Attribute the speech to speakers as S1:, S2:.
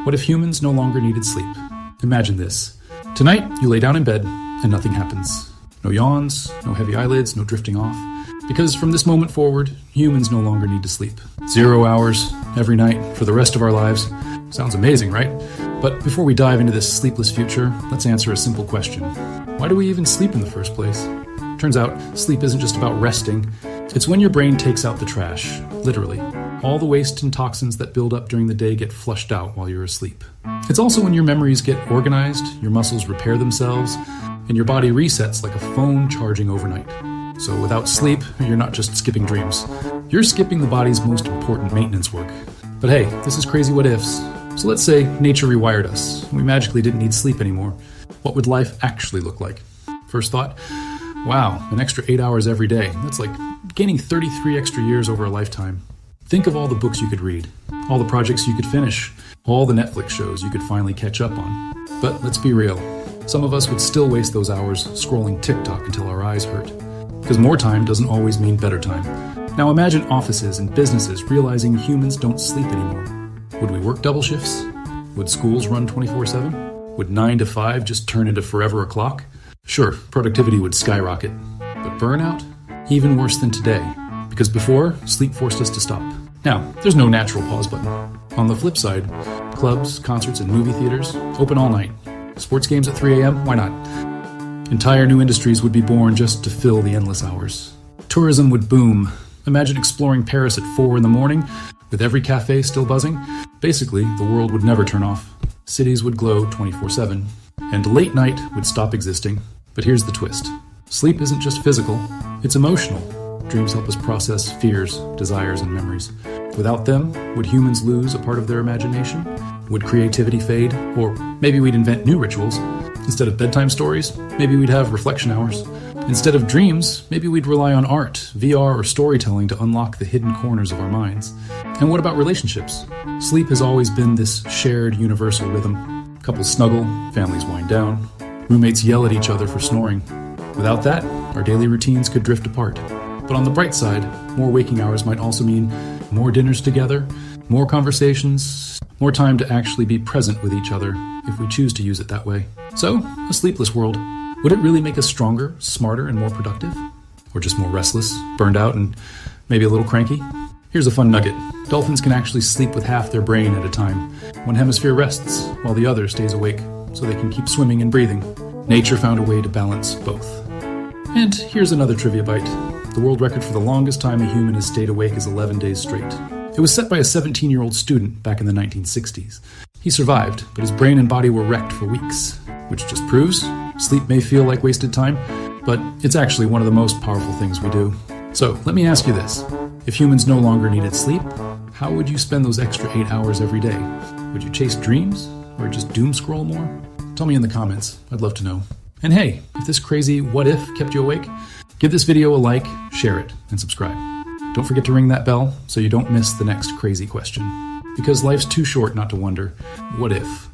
S1: What if humans no longer needed sleep? Imagine this. Tonight, you lay down in bed and nothing happens. No yawns, no heavy eyelids, no drifting off. Because from this moment forward, humans no longer need to sleep. 0 hours every night for the rest of our lives. Sounds amazing, right? But before we dive into this sleepless future, let's answer a simple question. Why do we even sleep in the first place? Turns out, sleep isn't just about resting. It's when your brain takes out the trash, literally. All the waste and toxins that build up during the day get flushed out while you're asleep. It's also when your memories get organized, your muscles repair themselves, and your body resets like a phone charging overnight. So without sleep, you're not just skipping dreams. You're skipping the body's most important maintenance work. But hey, this is crazy what ifs. So let's say nature rewired us, and we magically didn't need sleep anymore. What would life actually look like? First thought, wow, an extra 8 hours every day. That's like gaining 33 extra years over a lifetime. Think of all the books you could read, all the projects you could finish, all the Netflix shows you could finally catch up on. But let's be real, some of us would still waste those hours scrolling TikTok until our eyes hurt. Because more time doesn't always mean better time. Now imagine offices and businesses realizing humans don't sleep anymore. Would we work double shifts? Would schools run 24/7? Would 9 to 5 just turn into forever o'clock? Sure, productivity would skyrocket. But burnout? Even worse than today. Because before, sleep forced us to stop. Now, there's no natural pause button. On the flip side, clubs, concerts, and movie theaters open all night. Sports games at 3 a.m., why not? Entire new industries would be born just to fill the endless hours. Tourism would boom. Imagine exploring Paris at 4 in the morning, with every cafe still buzzing. Basically, the world would never turn off. Cities would glow 24/7, and late night would stop existing. But here's the twist. Sleep isn't just physical, it's emotional. Dreams help us process fears, desires, and memories. Without them, would humans lose a part of their imagination? Would creativity fade? Or maybe we'd invent new rituals. Instead of bedtime stories, maybe we'd have reflection hours. Instead of dreams, maybe we'd rely on art, VR, or storytelling to unlock the hidden corners of our minds. And what about relationships? Sleep has always been this shared universal rhythm. Couples snuggle, families wind down, roommates yell at each other for snoring. Without that, our daily routines could drift apart. But on the bright side, more waking hours might also mean more dinners together, more conversations, more time to actually be present with each other, if we choose to use it that way. So, a sleepless world. Would it really make us stronger, smarter, and more productive? Or just more restless, burned out, and maybe a little cranky? Here's a fun nugget. Dolphins can actually sleep with half their brain at a time. One hemisphere rests, while the other stays awake, so they can keep swimming and breathing. Nature found a way to balance both. And here's another trivia bite. The world record for the longest time a human has stayed awake is 11 days straight. It was set by a 17-year-old student back in the 1960s. He survived, but his brain and body were wrecked for weeks, which just proves sleep may feel like wasted time, but it's actually one of the most powerful things we do. So let me ask you this. If humans no longer needed sleep, how would you spend those extra 8 hours every day? Would you chase dreams or just doom scroll more? Tell me in the comments. I'd love to know. And hey, if this crazy what if kept you awake, give this video a like, share it, and subscribe. Don't forget to ring that bell so you don't miss the next crazy question. Because life's too short not to wonder, what if?